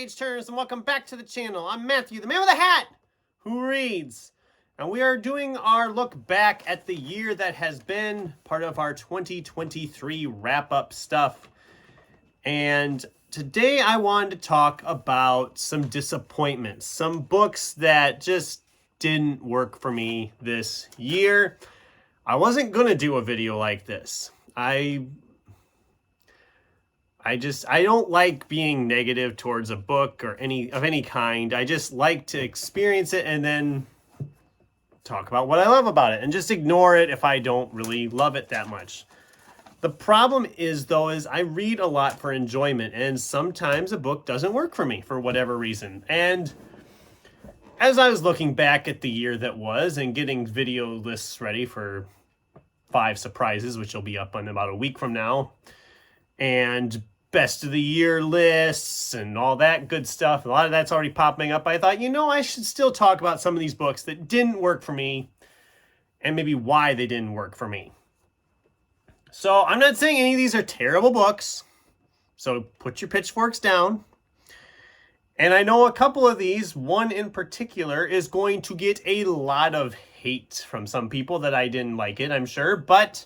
page turners, and welcome back to the channel. I'm Matthew, the man with a hat, who reads. And we are doing our look back at the year that has been, part of our 2023 wrap-up stuff. And today I wanted to talk about some disappointments, some books that just didn't work for me this year. I wasn't gonna do a video like this. I don't like being negative towards a book or any kind. I just like to experience it and then talk about what I love about it and just ignore it if I don't really love it that much. The problem is I read a lot for enjoyment, and sometimes a book doesn't work for me for whatever reason. And as I was looking back at the year that was and getting video lists ready for 5 surprises, which will be up in about a week from now, and best of the year lists and all that good stuff, a lot of that's already popping up, I thought, I should still talk about some of these books that didn't work for me and maybe why they didn't work for me. So I'm not saying any of these are terrible books, so put your pitchforks down. And I know a couple of these, one in particular, is going to get a lot of hate from some people that I didn't like it, I'm sure, but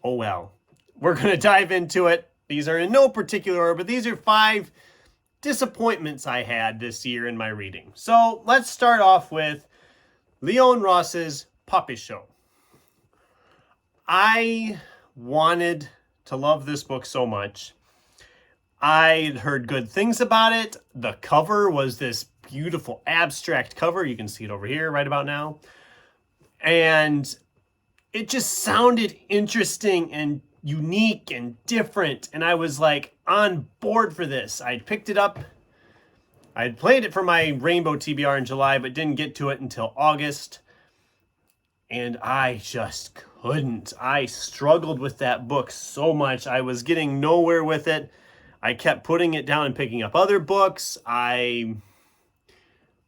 oh well. We're going to dive into it. These are in no particular order, but these are 5 disappointments I had this year in my reading. So let's start off with Leon Ross's Puppet Show. I wanted to love this book so much. I'd heard good things about it. The cover was this beautiful abstract cover. You can see it over here right about now. And it just sounded interesting and unique and different, and I was like on board for this. I'd picked it up. I'd played it for my Rainbow TBR in July, but didn't get to it until August. And I just couldn't. I struggled with that book so much. I was getting nowhere with it. I kept putting it down and picking up other books. I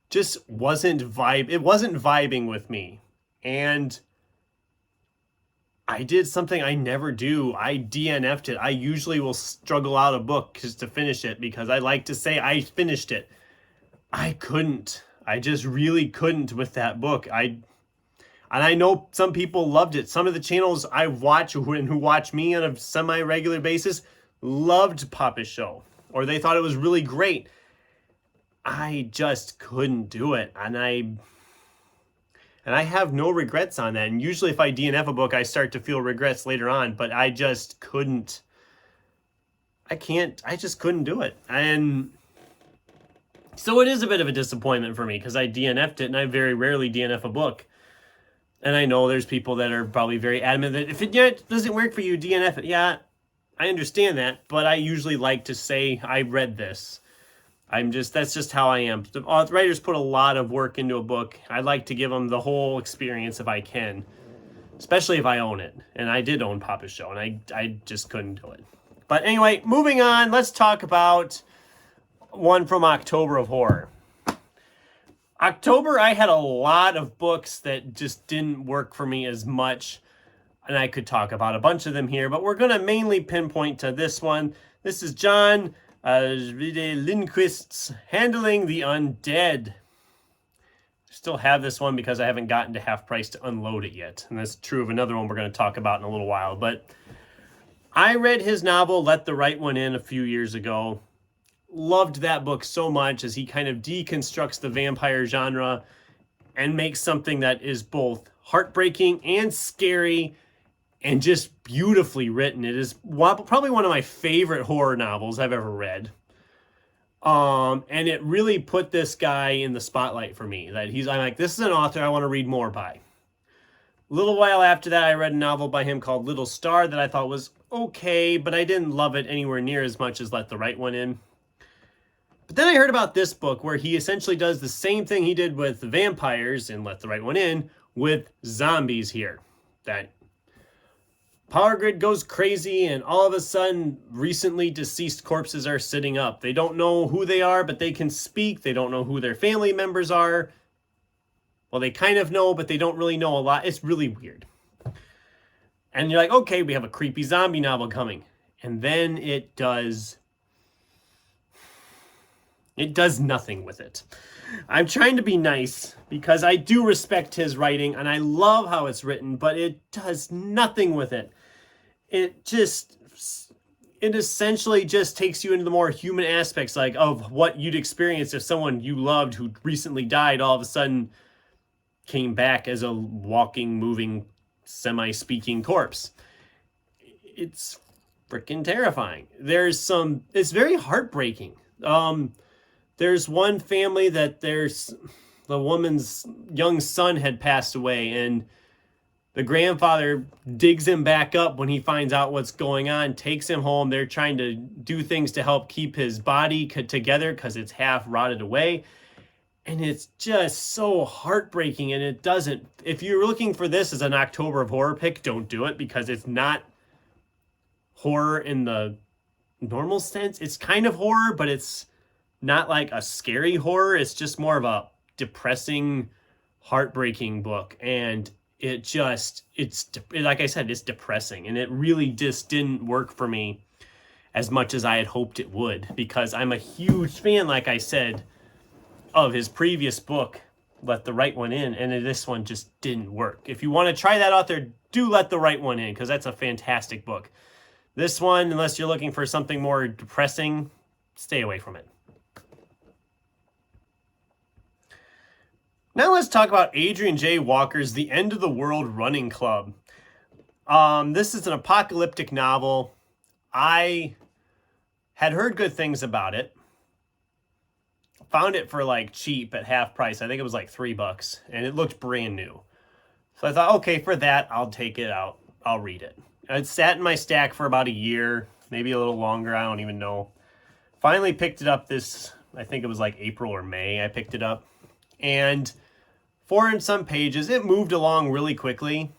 just wasn't vibing with me. And I did something I never do. I DNF'd it. I usually will struggle out a book just to finish it because I like to say I finished it. I couldn't. I just really couldn't with that book. And I know some people loved it. Some of the channels I watch who watch me on a semi-regular basis loved Puppet Show, or they thought it was really great. I just couldn't do it. And I have no regrets on that. And usually if I DNF a book, I start to feel regrets later on, but I just couldn't. I just couldn't do it. And so it is a bit of a disappointment for me because I DNF'd it, and I very rarely DNF a book. And I know there's people that are probably very adamant that if it doesn't work for you, DNF it. Yeah, I understand that, but I usually like to say I read this. That's just how I am. The writers put a lot of work into a book. I like to give them the whole experience if I can, especially if I own it. And I did own Puppet Show, and I just couldn't do it. But anyway, moving on, let's talk about one from October of Horror. October, I had a lot of books that just didn't work for me as much, and I could talk about a bunch of them here, but we're going to mainly pinpoint to this one. This is John Lindquist's Handling the Undead. Still have this one because I haven't gotten to half price to unload it yet. And that's true of another one we're going to talk about in a little while. But I read his novel, Let the Right One In, a few years ago. Loved that book so much as he kind of deconstructs the vampire genre and makes something that is both heartbreaking and scary and just beautifully written. It is probably one of my favorite horror novels I've ever read. And it really put this guy in the spotlight for me. I'm like, this is an author I want to read more by. A little while after that, I read a novel by him called Little Star that I thought was okay, but I didn't love it anywhere near as much as Let the Right One In. But then I heard about this book where he essentially does the same thing he did with vampires in Let the Right One In with zombies here. That power grid goes crazy, and all of a sudden, recently deceased corpses are sitting up. They don't know who they are, but they can speak. They don't know who their family members are. Well, they kind of know, but they don't really know a lot. It's really weird. And you're like, okay, we have a creepy zombie novel coming. And then it does It does nothing with it. I'm trying to be nice because I do respect his writing and I love how it's written, but it does nothing with it. It essentially just takes you into the more human aspects, like of what you'd experience if someone you loved who recently died all of a sudden came back as a walking, moving, semi-speaking corpse. It's freaking terrifying. It's very heartbreaking. There's one family that the woman's young son had passed away, and the grandfather digs him back up when he finds out what's going on, takes him home. They're trying to do things to help keep his body together because it's half rotted away. And it's just so heartbreaking, and it doesn't... If you're looking for this as an October of Horror pick, don't do it, because it's not horror in the normal sense. It's kind of horror, but it's not like a scary horror. It's just more of a depressing, heartbreaking book. And it's like I said, it's depressing. And it really just didn't work for me as much as I had hoped it would, because I'm a huge fan, like I said, of his previous book, Let the Right One In, and this one just didn't work. If you want to try that out there, do Let the Right One In, because that's a fantastic book. This one, unless you're looking for something more depressing, stay away from it. Now let's talk about Adrian J. Walker's The End of the World Running Club. This is an apocalyptic novel. I had heard good things about it. Found it for like cheap at half price. I think it was like $3, and it looked brand new. So I thought, okay, for that, I'll take it out. I'll read it. It sat in my stack for about a year, maybe a little longer. I don't even know. Finally picked it up I think it was like April or May. I picked it up, and 400 and some pages. It moved along really quickly.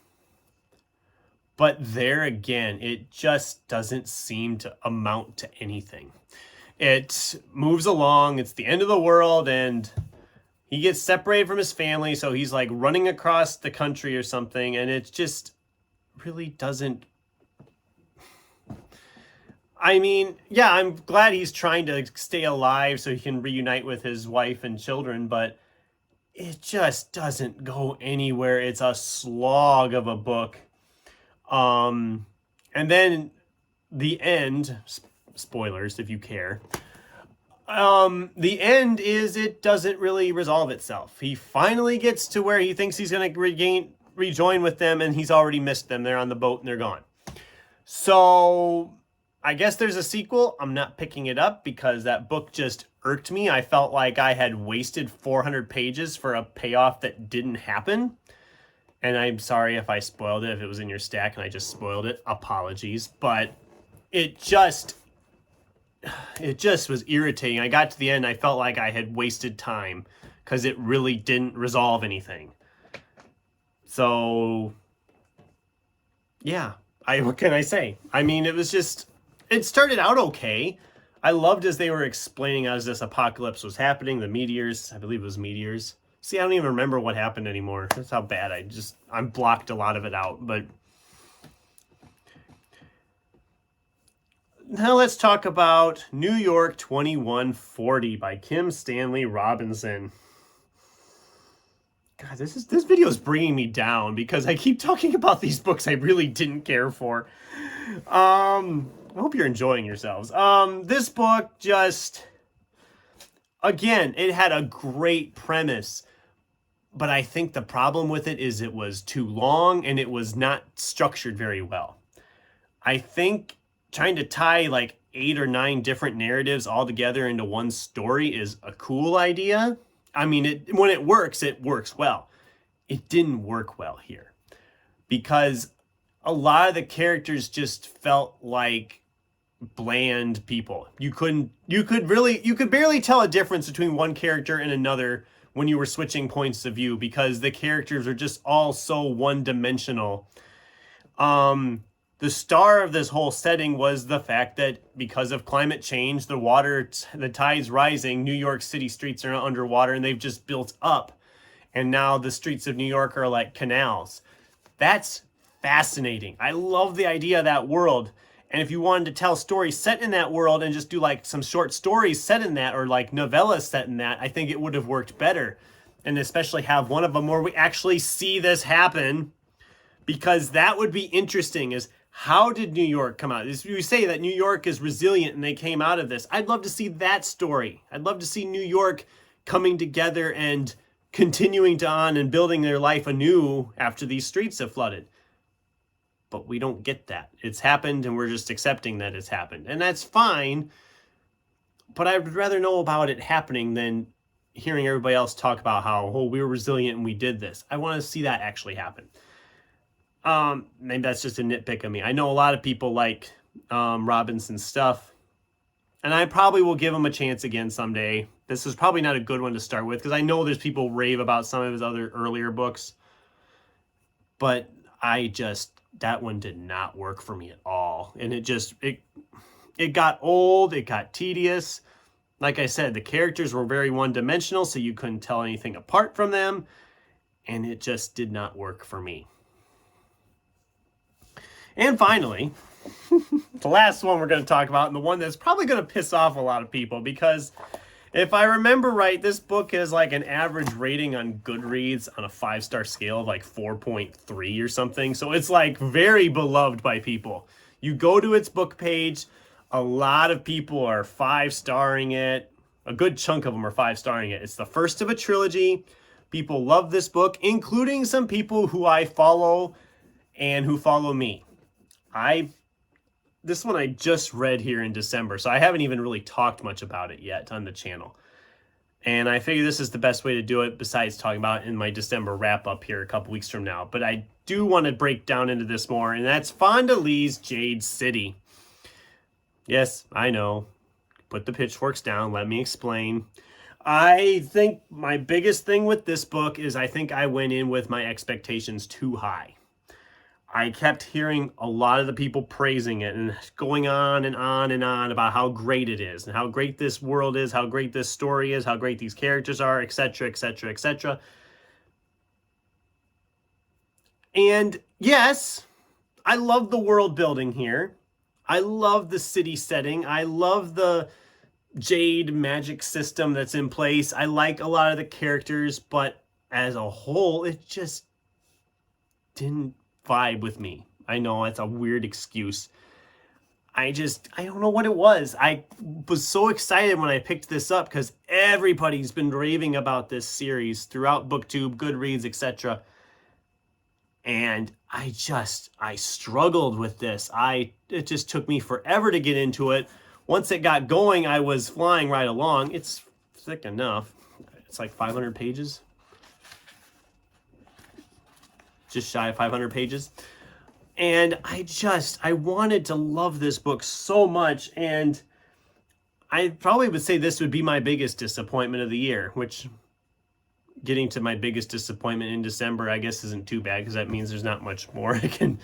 But there again, it just doesn't seem to amount to anything. It moves along, it's the end of the world, and he gets separated from his family, so he's like running across the country or something, and it just really doesn't... I mean, yeah, I'm glad he's trying to stay alive so he can reunite with his wife and children, but it just doesn't go anywhere. It's a slog of a book. And then the end... spoilers if you care. The end is it doesn't really resolve itself. He finally gets to where he thinks he's going to rejoin with them, and he's already missed them. They're on the boat and they're gone. So I guess there's a sequel. I'm not picking it up because that book just irked me. I felt like I had wasted 400 pages for a payoff that didn't happen. And I'm sorry if I spoiled it, if it was in your stack and I just spoiled it. Apologies. But it just was irritating. I got to the end, I felt like I had wasted time because it really didn't resolve anything. So, yeah, what can I say? I mean, it started out okay. I loved as they were explaining as this apocalypse was happening, the meteors, I believe it was meteors. See, I don't even remember what happened anymore. That's how bad I'm blocked a lot of it out, but... Now let's talk about New York 2140 by Kim Stanley Robinson. God, this video is bringing me down because I keep talking about these books I really didn't care for. I hope you're enjoying yourselves. This book again, it had a great premise, but I think the problem with it is it was too long and it was not structured very well. I think trying to tie like 8 or 9 different narratives all together into one story is a cool idea. I mean, when it works well. It didn't work well here because a lot of the characters just felt like bland people. You could barely tell a difference between one character and another when you were switching points of view because the characters are just all so one-dimensional. The star of this whole setting was the fact that because of climate change, the tide's rising, New York City streets are underwater and they've just built up. And now the streets of New York are like canals. That's fascinating. I love the idea of that world. And if you wanted to tell stories set in that world and just do like some short stories set in that, or like novellas set in that, I think it would have worked better. And especially have one of them where we actually see this happen, because that would be interesting. Is how did New York come out? We say that New York is resilient and they came out of this. I'd love to see that story. I'd love to see New York coming together and continuing on and building their life anew after these streets have flooded. But we don't get that. It's happened and we're just accepting that it's happened. And that's fine. But I would rather know about it happening than hearing everybody else talk about how, oh, we were resilient and we did this. I want to see that actually happen. Maybe that's just a nitpick of me. I know a lot of people like Robinson's stuff, and I probably will give him a chance again someday. This is probably not a good one to start with, because I know there's people rave about some of his other earlier books, but that one did not work for me at all. And it got old, it got tedious. Like I said, the characters were very one-dimensional, so you couldn't tell anything apart from them, and it just did not work for me. And finally, the last one we're going to talk about, and the one that's probably going to piss off a lot of people, because if I remember right, this book has like an average rating on Goodreads on a 5-star scale of like 4.3 or something. So it's like very beloved by people. You go to its book page, a lot of people are 5-starring it. A good chunk of them are 5-starring it. It's the first of a trilogy. People love this book, including some people who I follow and who follow me. This one I just read here in December, so I haven't even really talked much about it yet on the channel. And I figure this is the best way to do it, besides talking about it in my December wrap-up here a couple weeks from now. But I do want to break down into this more, and that's Fonda Lee's Jade City. Yes, I know. Put the pitchforks down. Let me explain. I think my biggest thing with this book is I think I went in with my expectations too high. I kept hearing a lot of the people praising it and going on and on and on about how great it is and how great this world is, how great this story is, how great these characters are, etc., etc., etc. And yes, I love the world building here. I love the city setting. I love the Jade magic system that's in place. I like a lot of the characters, but as a whole, it just didn't vibe with me. I know it's a weird excuse. I don't know what it was. I was so excited when I picked this up because everybody's been raving about this series throughout BookTube, Goodreads, etc. And I struggled with this. It just took me forever to get into it. Once it got going, I was flying right along. It's thick enough. It's like 500 pages. Just shy of 500 pages. And I wanted to love this book so much. And I probably would say this would be my biggest disappointment of the year, which getting to my biggest disappointment in December, I guess isn't too bad because that means there's not much more. It can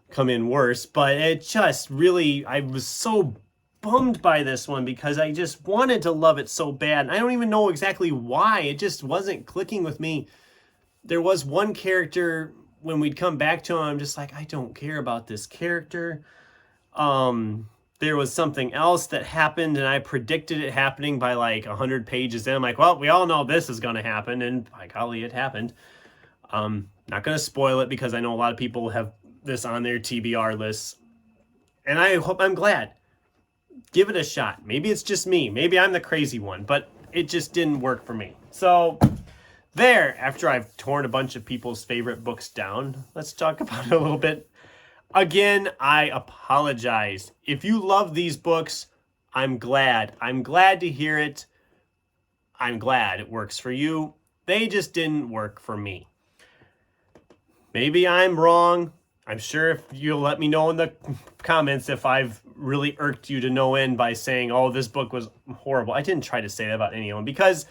come in worse. But it just really, I was so bummed by this one because I just wanted to love it so bad. And I don't even know exactly why. It just wasn't clicking with me. There was one character, when we'd come back to him, I'm just like, I don't care about this character. There was something else that happened, and I predicted it happening by like 100 pages in. I'm like, well, we all know this is going to happen, and by golly, it happened. Not going to spoil it because I know a lot of people have this on their TBR lists. And I'm glad. Give it a shot. Maybe it's just me. Maybe I'm the crazy one, but it just didn't work for me. So there, after I've torn a bunch of people's favorite books down, let's talk about it a little bit. Again, I apologize. If you love these books, I'm glad. I'm glad to hear it. I'm glad it works for you. They just didn't work for me. Maybe I'm wrong. I'm sure if you'll let me know in the comments if I've really irked you to no end by saying, oh, this book was horrible. I didn't try to say that about anyone because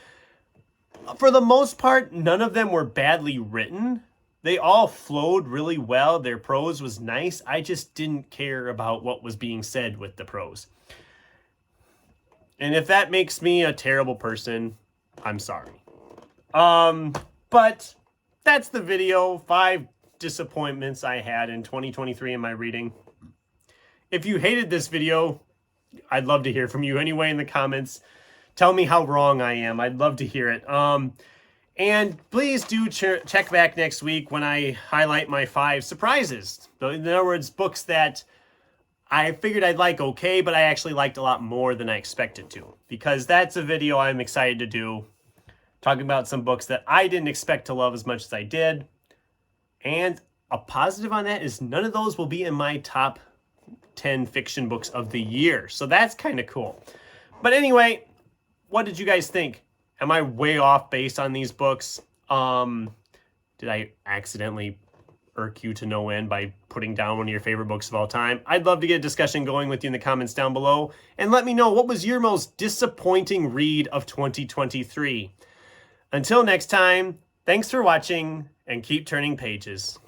for the most part, none of them were badly written. They all flowed really well. Their prose was nice. I just didn't care about what was being said with the prose. And if that makes me a terrible person, I'm sorry. But that's the video. 5 disappointments I had in 2023 in my reading. If you hated this video, I'd love to hear from you anyway in the comments. Tell me how wrong I am. I'd love to hear it. And please do check back next week when I highlight my 5 surprises. In other words, books that I figured I'd like okay, but I actually liked a lot more than I expected to. Because that's a video I'm excited to do. Talking about some books that I didn't expect to love as much as I did. And a positive on that is none of those will be in my top 10 fiction books of the year. So that's kind of cool. But anyway, what did you guys think? Am I way off based on these books? Did I accidentally irk you to no end by putting down one of your favorite books of all time? I'd love to get a discussion going with you in the comments down below. And let me know, what was your most disappointing read of 2023? Until next time, thanks for watching and keep turning pages.